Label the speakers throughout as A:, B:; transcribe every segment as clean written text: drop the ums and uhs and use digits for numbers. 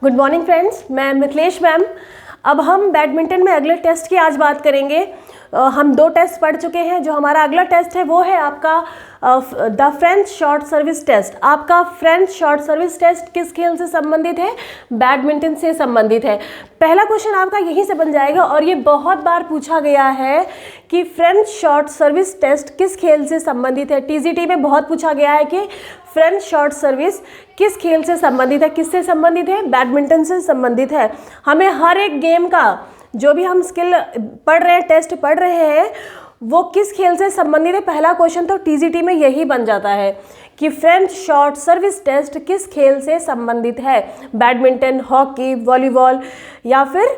A: Good morning friends, मैं Mithilesh ma'am. अब हम बैडमिंटन में अगले टेस्ट की आज बात करेंगे। हम 2 टेस्ट पढ़ चुके हैं। जो हमारा अगला टेस्ट है वो है आपका the French short service test. आपका फ्रेंच शॉर्ट सर्विस टेस्ट किस खेल से संबंधित है? बैडमिंटन से संबंधित है। पहला क्वेश्चन आपका यहीं से बन जाएगा और ये बहुत बार पूछा गया है कि फ्रेंच शॉर्ट सर्विस टेस्ट किस खेल से संबंधित है। टीजीटी में बहुत पूछा गया है कि फ्रेंच शॉर्ट सर्विस किस खेल से संबंधित है। किससे संबंधित है? बैडमिंटन से संबंधित है। हमें हर एक गेम का जो भी हम स्किल पढ़ रहे हैं, टेस्ट पढ़ रहे हैं, वो किस खेल से संबंधित है। पहला क्वेश्चन तो टीजीटी में यही बन जाता है कि फ्रेंच शॉर्ट सर्विस टेस्ट किस खेल से संबंधित है। बैडमिंटन, हॉकी, वॉलीबॉल या फिर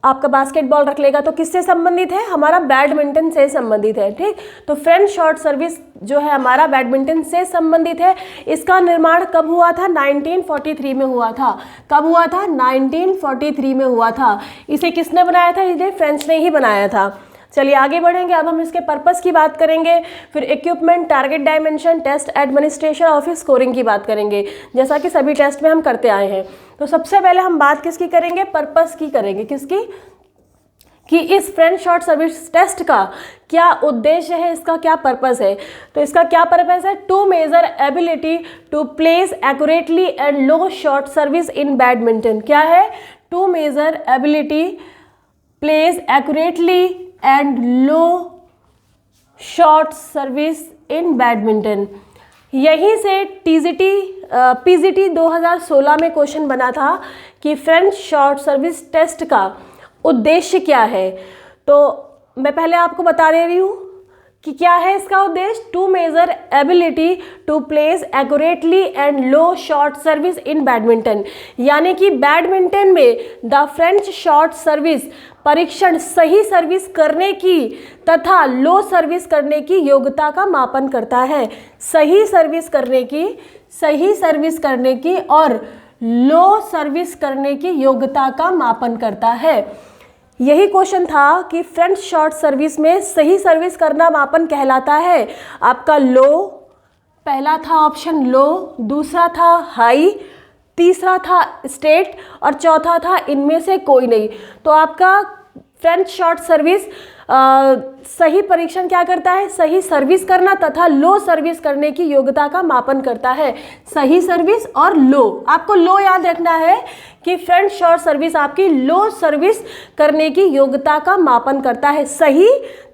A: आपका बास्केटबॉल रख लेगा तो किससे संबंधित है? हमारा बैडमिंटन से संबंधित है। ठीक, तो फ्रेंच शॉर्ट सर्विस जो है हमारा बैडमिंटन से संबंधित है। इसका निर्माण कब हुआ था? 1943 में हुआ था। कब हुआ था? 1943 में हुआ था। इसे किसने बनाया था? इसे फ्रेंच ने ही बनाया था। चलिए आगे बढ़ेंगे। अब हम इसके पर्पस की बात करेंगे, फिर equipment, target dimension, test administration और फिर स्कोरिंग की बात करेंगे, जैसा कि सभी टेस्ट में हम करते आए हैं। तो सबसे पहले हम बात किसकी करेंगे? पर्पस की करेंगे। किसकी? कि इस फ्रेंच शॉर्ट सर्विस टेस्ट का क्या उद्देश्य है, इसका क्या पर्पस है। तो इसका क्या पर्पस है? To measure ability to place accurately and low short service in badminton. क्या है? To measure ability place accurately and low short service in badminton. यहीं से पीजीटी 2016 में क्वेश्चन बना था कि फ्रेंच शॉर्ट सर्विस टेस्ट का उद्देश्य क्या है। तो मैं पहले आपको बता दे रही हूँ कि क्या है इसका उद्देश्य। To measure ability to place accurately and low short service in badminton, यानी कि बैडमिंटन में द फ्रेंच शॉर्ट सर्विस परीक्षण सही सर्विस करने की तथा लो सर्विस करने की योग्यता का मापन करता है। सही सर्विस करने की और लो सर्विस करने की योग्यता का मापन करता है। यही क्वेश्चन था कि फ्रेंच शॉर्ट सर्विस में सही सर्विस करना मापन कहलाता है आपका लो। पहला था ऑप्शन लो, दूसरा था हाई, तीसरा था स्टेट और चौथा था इनमें से कोई नहीं। तो आपका फ्रेंच शॉर्ट सर्विस सही परीक्षण क्या करता है? सही सर्विस करना तथा लो सर्विस करने की योग्यता का मापन करता है। सही सर्विस और लो, आपको लो याद रखना है कि फ्रेंच शॉर्ट सर्विस आपकी लो सर्विस करने की योग्यता का मापन करता है। सही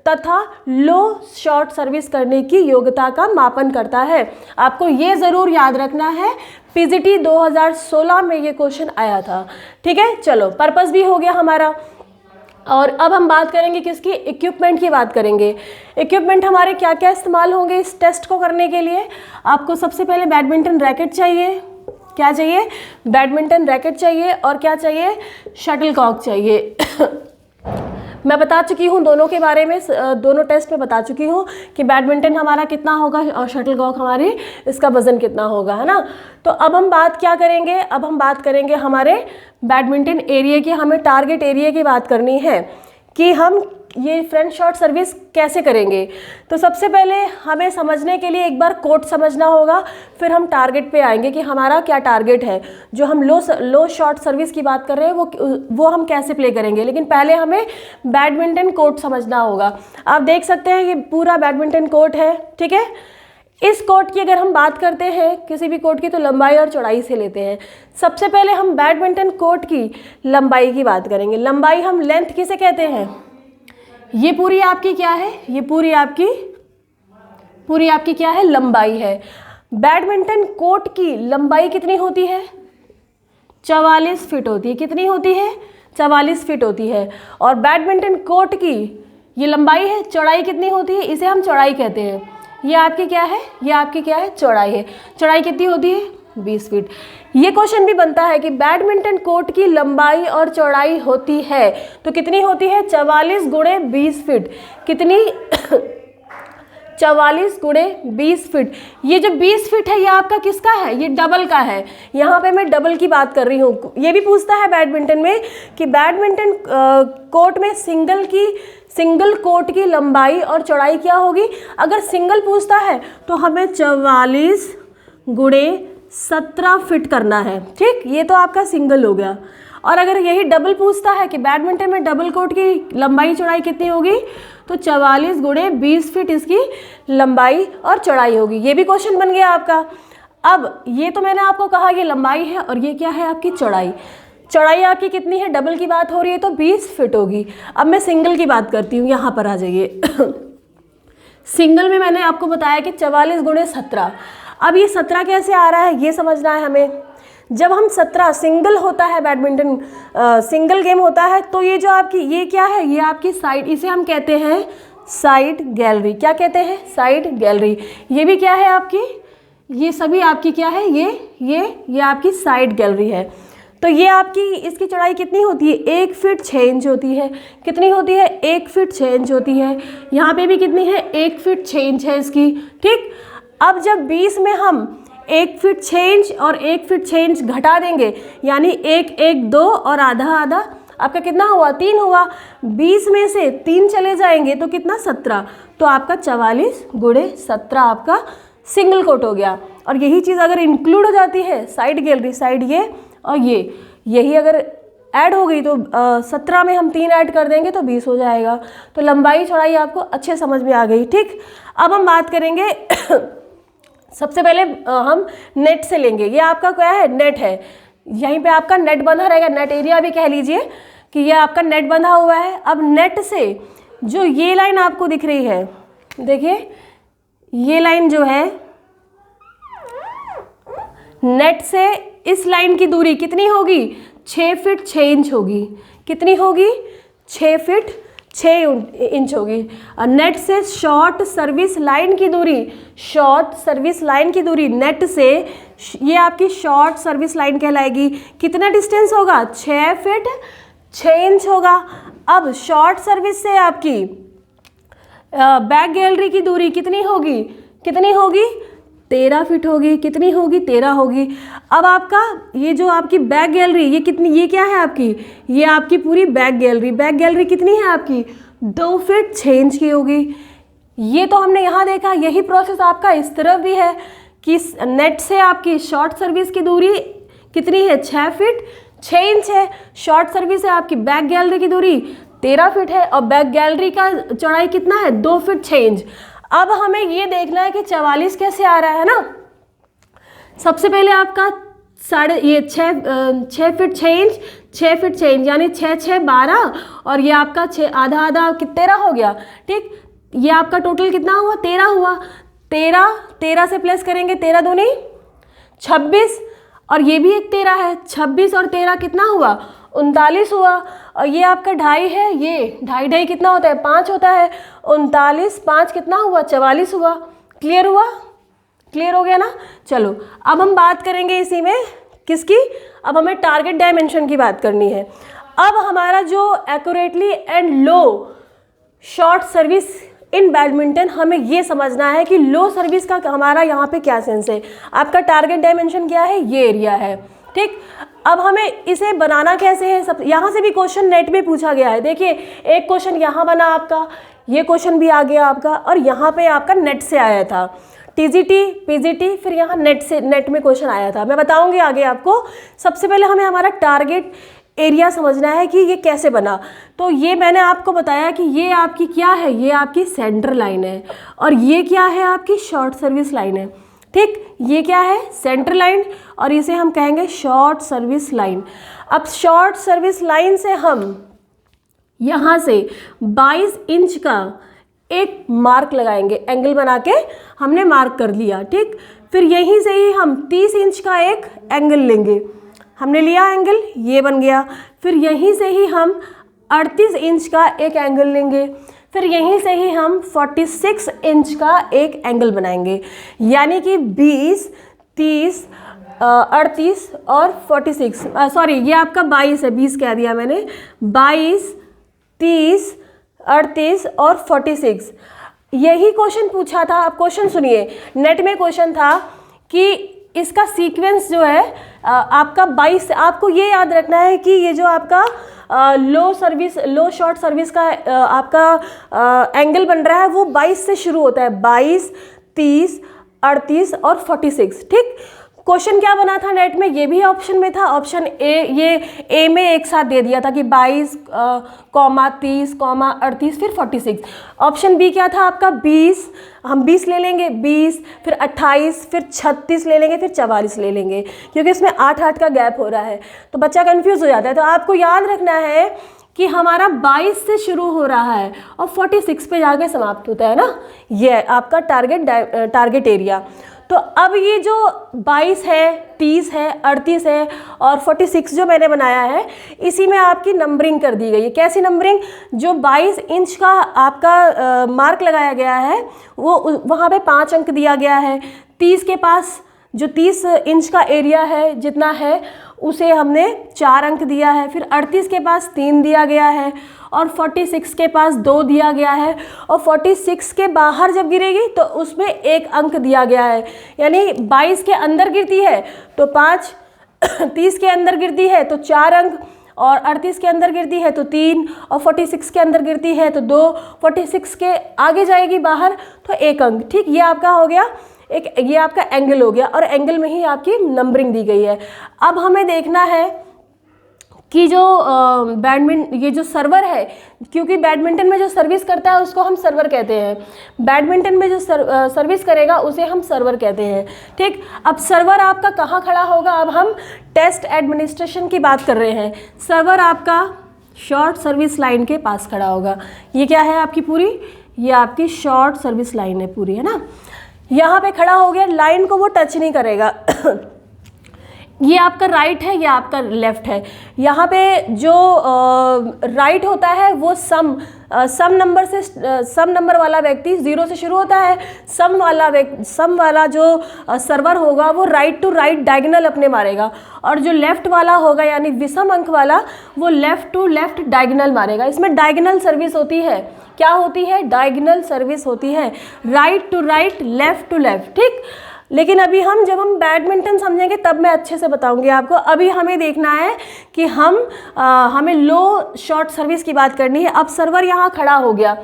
A: तथा लो शॉर्ट सर्विस करने की योग्यता का मापन करता है। आपको ये ज़रूर याद रखना है। पीजीटी 2016 में ये क्वेश्चन आया था। ठीक है, चलो पर्पस भी हो गया हमारा। और अब हम बात करेंगे किसकी? इक्विपमेंट की बात करेंगे। इक्विपमेंट हमारे क्या क्या इस्तेमाल होंगे इस टेस्ट को करने के लिए? आपको सबसे पहले बैडमिंटन रैकेट चाहिए। क्या चाहिए? बैडमिंटन रैकेट चाहिए और क्या चाहिए? शटलकॉक चाहिए। मैं बता चुकी हूँ दोनों के बारे में, दोनों टेस्ट में बता चुकी हूँ कि बैडमिंटन हमारा कितना होगा और शटलकॉक हमारी इसका वज़न कितना होगा, है ना। तो अब हम बात क्या करेंगे? अब हम बात करेंगे हमारे बैडमिंटन एरिया की। हमें टारगेट एरिया की बात करनी है कि हम ये फ्रेंच शॉर्ट सर्विस कैसे करेंगे। तो सबसे पहले हमें समझने के लिए एक बार कोड समझना होगा, फिर हम टारगेट पे आएंगे कि हमारा क्या टारगेट है। जो हम लो शॉर्ट सर्विस की बात कर रहे हैं वो हम कैसे प्ले करेंगे, लेकिन पहले हमें बैडमिंटन कोर्ट समझना होगा। आप देख सकते हैं ये पूरा बैडमिंटन कोर्ट है। ठीक है, इस कोर्ट की अगर हम बात करते हैं किसी भी कोर्ट की, तो लंबाई और चौड़ाई से लेते हैं। सबसे पहले हम बैडमिंटन कोर्ट की लंबाई की बात करेंगे। लंबाई हम लेंथ किसे कहते हैं? ये पूरी आपकी क्या है? ये पूरी आपकी क्या है? लंबाई है। बैडमिंटन कोर्ट की लंबाई कितनी होती है? 44 फीट होती है। कितनी होती है? 44 फीट होती है। और बैडमिंटन कोर्ट की ये लंबाई है। चौड़ाई कितनी होती है? इसे हम चौड़ाई कहते हैं। ये आपकी क्या है? ये आपकी क्या है? चौड़ाई है। चौड़ाई कितनी होती है? 20 फीट। ये क्वेश्चन भी बनता है कि बैडमिंटन कोर्ट की लंबाई और चौड़ाई होती है तो कितनी होती है? 44 गुणे 20 फीट। कितनी? 44 गुणे 20 फीट। ये जो 20 फीट है ये आपका किसका है? ये डबल का है। यहाँ पे मैं डबल की बात कर रही हूँ। ये भी पूछता है बैडमिंटन में कि बैडमिंटन कोर्ट में सिंगल कोर्ट की लंबाई और चौड़ाई क्या होगी। अगर सिंगल पूछता है तो हमें 44 गुणे 17 फिट करना है। ठीक, ये तो आपका सिंगल हो गया। और अगर यही डबल पूछता है कि बैडमिंटन में डबल कोर्ट की लंबाई चौड़ाई कितनी होगी, तो 44 गुणे 20 फीट इसकी लंबाई और चौड़ाई होगी। ये भी क्वेश्चन बन गया आपका। अब ये तो मैंने आपको कहा ये लंबाई है और ये क्या है आपकी चौड़ाई। चौड़ाई आपकी कितनी है, डबल की बात हो रही है तो 20 फिट होगी। अब मैं सिंगल की बात करती हूँ, यहाँ पर आ जाइए। सिंगल में मैंने आपको बताया कि 44 गुणे 17। अब ये 17 कैसे आ रहा है ये समझना है हमें। जब हम 17 सिंगल होता है बैडमिंटन सिंगल गेम होता है, तो ये जो आपकी ये क्या है, ये आपकी साइड, इसे हम कहते हैं साइड गैलरी। क्या कहते हैं, साइड गैलरी। ये भी क्या है आपकी, ये सभी आपकी क्या है, ये आपकी साइड गैलरी है। तो ये आपकी इसकी चौड़ाई कितनी होती है, 1 फीट 6 इंच होती है। कितनी होती है, 1 फीट 6 इंच होती है। यहाँ पे भी कितनी है, 1 फीट 6 इंच है इसकी। ठीक, अब जब 20 में हम 1 फीट 6 इंच और 1 फीट 6 इंच घटा देंगे, यानी 1 1 2 और आधा आधा, आपका कितना हुआ, 3 हुआ। 20 में से 3 चले जाएंगे तो कितना, 17। तो आपका 44 गुणे 17 आपका सिंगल कोट हो गया। और यही चीज़ अगर इंक्लूड हो जाती है साइड गैलरी, साइड ये और यही अगर ऐड हो गई तो 17 में हम 3 ऐड कर देंगे तो 20 हो जाएगा। तो लंबाई चौड़ाई आपको अच्छे समझ में आ गई। ठीक, अब हम बात करेंगे सबसे पहले हम नेट से लेंगे। ये आपका क्या है, नेट है। यहीं पे आपका नेट बंधा रहेगा, नेट एरिया भी कह लीजिए कि ये आपका नेट बंधा हुआ है। अब नेट से जो ये लाइन आपको दिख रही है, देखिए ये लाइन जो है, नेट से इस लाइन की दूरी कितनी होगी, 6 फीट 6 इंच होगी। कितनी होगी, 6 फीट 6 इंच होगी। नेट से शॉर्ट सर्विस लाइन की दूरी, शॉर्ट सर्विस लाइन की दूरी नेट से, ये आपकी शॉर्ट सर्विस लाइन कहलाएगी। कितना डिस्टेंस होगा, 6 फीट 6 इंच होगा। अब शॉर्ट सर्विस से आपकी बैक गैलरी की दूरी कितनी होगी, 13 फीट होगी। कितनी होगी, 13 होगी। अब आपका ये जो आपकी बैक गैलरी, ये कितनी, ये क्या है आपकी, ये आपकी पूरी बैक गैलरी। बैक गैलरी कितनी है आपकी, 2 फीट 6 इंच की होगी। ये तो हमने यहाँ देखा। यही प्रोसेस आपका इस तरफ भी है कि नेट से आपकी शॉर्ट सर्विस की दूरी कितनी है, 6 फीट 6 इंच है। शॉर्ट सर्विस से आपकी बैक गैलरी की दूरी 13 फीट है और बैक गैलरी का चौड़ाई कितना है, 2 फीट 6 इंच। अब हमें ये देखना है कि 44 कैसे आ रहा है ना। सबसे पहले आपका 6 फीट 6 इंच, 6 फीट 6 इंच यानी 6 6 12 और ये आपका 6 आधा आधा 13 हो गया। ठीक, ये आपका टोटल कितना हुआ, 13 हुआ। 13 से प्लस करेंगे, 13 दूनी 26 और ये भी एक 13 है। 26 और 13 कितना हुआ, 39 हुआ। और ये आपका 2.5 है, ये 2.5 कितना होता है, 5 होता है। 39 5 कितना हुआ, 44 हुआ। क्लियर हुआ, क्लियर हो गया ना। चलो अब हम बात करेंगे इसी में किसकी, अब हमें टारगेट डायमेंशन की बात करनी है। अब हमारा जो accurately and low short service in badminton, हमें ये समझना है कि लो सर्विस का हमारा यहाँ पे क्या सेंस है। आपका टारगेट डायमेंशन क्या है, ये एरिया है। ठीक, अब हमें इसे बनाना कैसे है, सब यहाँ से भी क्वेश्चन नेट में पूछा गया है। देखिए एक क्वेश्चन यहाँ बना आपका, ये क्वेश्चन भी आ गया आपका, और यहाँ पे आपका नेट से आया था, टीजीटी पीजीटी, फिर यहाँ नेट में क्वेश्चन आया था। मैं बताऊंगी आगे आपको। सबसे पहले हमें हमारा टारगेट एरिया समझना है कि ये कैसे बना। तो ये मैंने आपको बताया कि ये आपकी क्या है, ये आपकी सेंटर लाइन है और ये क्या है, आपकी शॉर्ट सर्विस लाइन है। ठीक, ये क्या है, सेंटर लाइन, और इसे हम कहेंगे शॉर्ट सर्विस लाइन। अब शॉर्ट सर्विस लाइन से हम यहाँ से 22 इंच का एक मार्क लगाएंगे, एंगल बना के हमने मार्क कर लिया। ठीक, फिर यहीं से ही हम 30 इंच का एक एंगल लेंगे, हमने लिया एंगल, ये बन गया। फिर यहीं से ही हम 38 इंच का एक एंगल लेंगे, फिर यहीं से ही हम 46 इंच का एक एंगल बनाएंगे। यानी कि 20, 30, 38 और 46, सॉरी ये आपका 22 है, 20 कह दिया मैंने, 22, 30, 38 और 46। यही क्वेश्चन पूछा था। आप क्वेश्चन सुनिए, नेट में क्वेश्चन था कि इसका सीक्वेंस जो है आपका 22, आपको ये याद रखना है कि ये जो आपका लो शॉर्ट सर्विस का आपका एंगल बन रहा है वो 22 से शुरू होता है, 22, 30, 38 और 46। ठीक, क्वेश्चन क्या बना था नेट में, ये भी ऑप्शन में था, ऑप्शन ए, ये ए में एक साथ दे दिया था कि 22, 30, 38 फिर 46। ऑप्शन बी क्या था आपका 20, हम 20 ले लेंगे, 20 फिर 28 फिर 36 ले लेंगे फिर 44 ले लेंगे, क्योंकि इसमें 8 का गैप हो रहा है तो बच्चा कंफ्यूज हो जाता है। तो आपको याद रखना है कि हमारा 22 से शुरू हो रहा है और 46 पे जाके समाप्त होता है ना, ये आपका टारगेट एरिया। तो अब ये जो 22 है, 30 है, 38 है और 46 जो मैंने बनाया है, इसी में आपकी नंबरिंग कर दी गई है। कैसी नंबरिंग? जो 22 इंच का आपका मार्क लगाया गया है वो वहाँ पे 5 अंक दिया गया है। 30 के पास जो 30 इंच का एरिया है जितना है उसे हमने 4 अंक दिया है। फिर 38 के पास 3 दिया गया है और 46 के पास 2 दिया गया है और 46 के बाहर जब गिरेगी तो उसमें 1 अंक दिया गया है। यानी 22 के अंदर गिरती है तो 5, 30 के अंदर गिरती है तो 4 अंक और 38 के अंदर गिरती है तो 3 और 46 के अंदर गिरती है तो 2, 46 के आगे जाएगी बाहर तो 1 अंक। ठीक, ये आपका हो गया एक, ये आपका एंगल हो गया और एंगल में ही आपकी नंबरिंग दी गई है। अब हमें देखना है कि जो ये जो सर्वर है, क्योंकि बैडमिंटन में जो सर्विस करता है उसको हम सर्वर कहते हैं, बैडमिंटन में जो सर्विस करेगा उसे हम सर्वर कहते हैं। ठीक, अब सर्वर आपका कहाँ खड़ा होगा? अब हम टेस्ट एडमिनिस्ट्रेशन की बात कर रहे हैं। सर्वर आपका शॉर्ट सर्विस लाइन के पास खड़ा होगा। ये क्या है आपकी पूरी? ये आपकी शॉर्ट सर्विस लाइन है पूरी, है ना। यहाँ पे खड़ा हो गया, लाइन को वो टच नहीं करेगा। ये आपका राइट है, ये आपका लेफ्ट है। यहाँ पे जो राइट होता है वो सम नंबर से, सम नंबर वाला व्यक्ति 0 से शुरू होता है। सम वाला जो सर्वर होगा वो राइट टू राइट डायगोनल अपने मारेगा और जो लेफ्ट वाला होगा यानी विषम अंक वाला वो लेफ्ट टू लेफ्ट डायगोनल मारेगा। इसमें डायगोनल सर्विस होती है। क्या होती है? डायगोनल सर्विस होती है, right to right, left to left. ठीक, लेकिन अभी जब हम बैडमिंटन समझेंगे तब मैं अच्छे से बताऊंगी आपको। अभी हमें देखना है कि हमें लो शॉर्ट सर्विस की बात करनी है। अब सर्वर यहाँ खड़ा हो गया,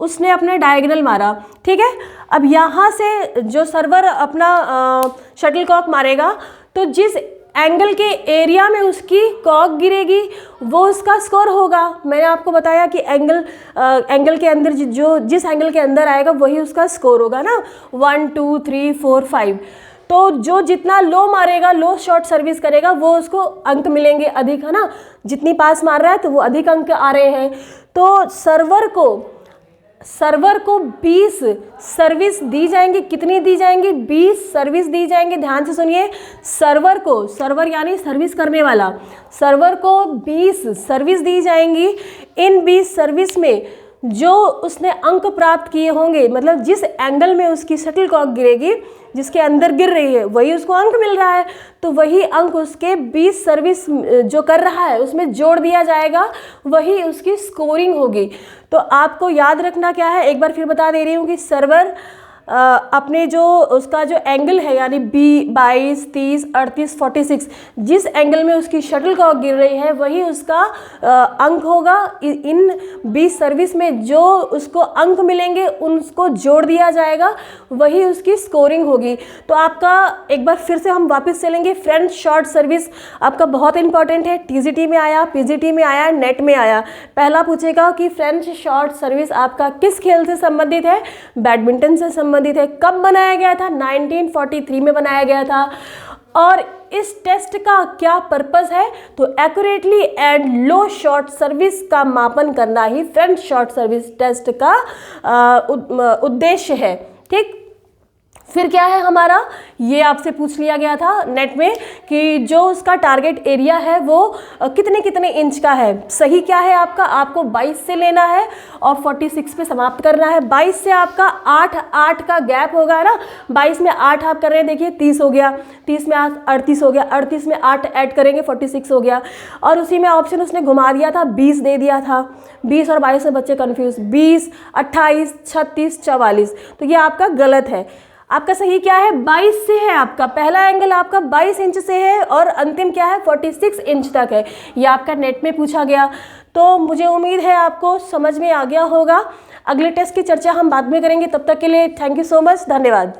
A: उसने अपने डायगोनल मारा, ठीक है। अब यहाँ से जो सर्वर अपना शटलकॉक मारेगा तो जिस एंगल के एरिया में उसकी कॉक गिरेगी वो उसका स्कोर होगा। मैंने आपको बताया कि एंगल के अंदर जिस एंगल के अंदर आएगा वही उसका स्कोर होगा ना, 1 2 3 4 5। तो जो जितना लो मारेगा, लो शॉर्ट सर्विस करेगा, वो उसको अंक मिलेंगे अधिक, है ना। जितनी पास मार रहा है तो वो अधिक अंक आ रहे हैं। तो सर्वर को 20 सर्विस दी जाएंगी। कितनी दी जाएंगी? 20 सर्विस दी जाएंगे। ध्यान से सुनिए, सर्वर यानी सर्विस करने वाला, सर्वर को 20 सर्विस दी जाएंगी। इन 20 सर्विस में जो उसने अंक प्राप्त किए होंगे, मतलब जिस एंगल में उसकी शटलकॉक गिरेगी, जिसके अंदर गिर रही है, वही उसको अंक मिल रहा है, तो वही अंक उसके 20 सर्विस जो कर रहा है उसमें जोड़ दिया जाएगा, वही उसकी स्कोरिंग होगी। तो आपको याद रखना क्या है, एक बार फिर बता दे रही हूँ कि सर्वर अपने जो उसका जो एंगल है यानी 22, 30, 38, 46, जिस एंगल में उसकी शटलकॉक गिर रही है वही उसका अंक होगा। इन 20 सर्विस में जो उसको अंक मिलेंगे उनको जोड़ दिया जाएगा, वही उसकी स्कोरिंग होगी। तो आपका एक बार फिर से हम वापस चलेंगे। फ्रेंच शॉर्ट सर्विस आपका बहुत इंपॉर्टेंट है। टीजीटी में आया, पीजीटी में आया, नेट में आया। पहला पूछेगा कि फ्रेंच शॉर्ट सर्विस आपका किस खेल से संबंधित है? बैडमिंटन से संबंधित है। कब बनाया गया था? 1943 में बनाया गया था। और इस टेस्ट का क्या पर्पस है? तो accurately and low short service का मापन करना ही फ्रेंच शॉर्ट सर्विस टेस्ट का उद्देश्य है। ठीक, फिर क्या है हमारा, ये आपसे पूछ लिया गया था नेट में कि जो उसका टारगेट एरिया है वो कितने कितने इंच का है। सही क्या है आपका? आपको 22 से लेना है और 46 पे समाप्त करना है। 22 से आपका 8 का गैप होगा ना। 22 में 8 आप कर रहे हैं, देखिए 30 हो गया, 30 में 38 हो गया, 38 में 8 ऐड करेंगे 46 हो गया। और उसी में ऑप्शन उसने घुमा दिया था, 20 दे दिया था। 20 और 22 में बच्चे कन्फ्यूज, 20, 28, 36, 44, तो ये आपका गलत है। आपका सही क्या है? 22 से है। आपका पहला एंगल आपका 22 इंच से है और अंतिम क्या है? 46 इंच तक है। ये आपका नेट में पूछा गया। तो मुझे उम्मीद है आपको समझ में आ गया होगा। अगले टेस्ट की चर्चा हम बाद में करेंगे। तब तक के लिए थैंक यू सो मच, धन्यवाद।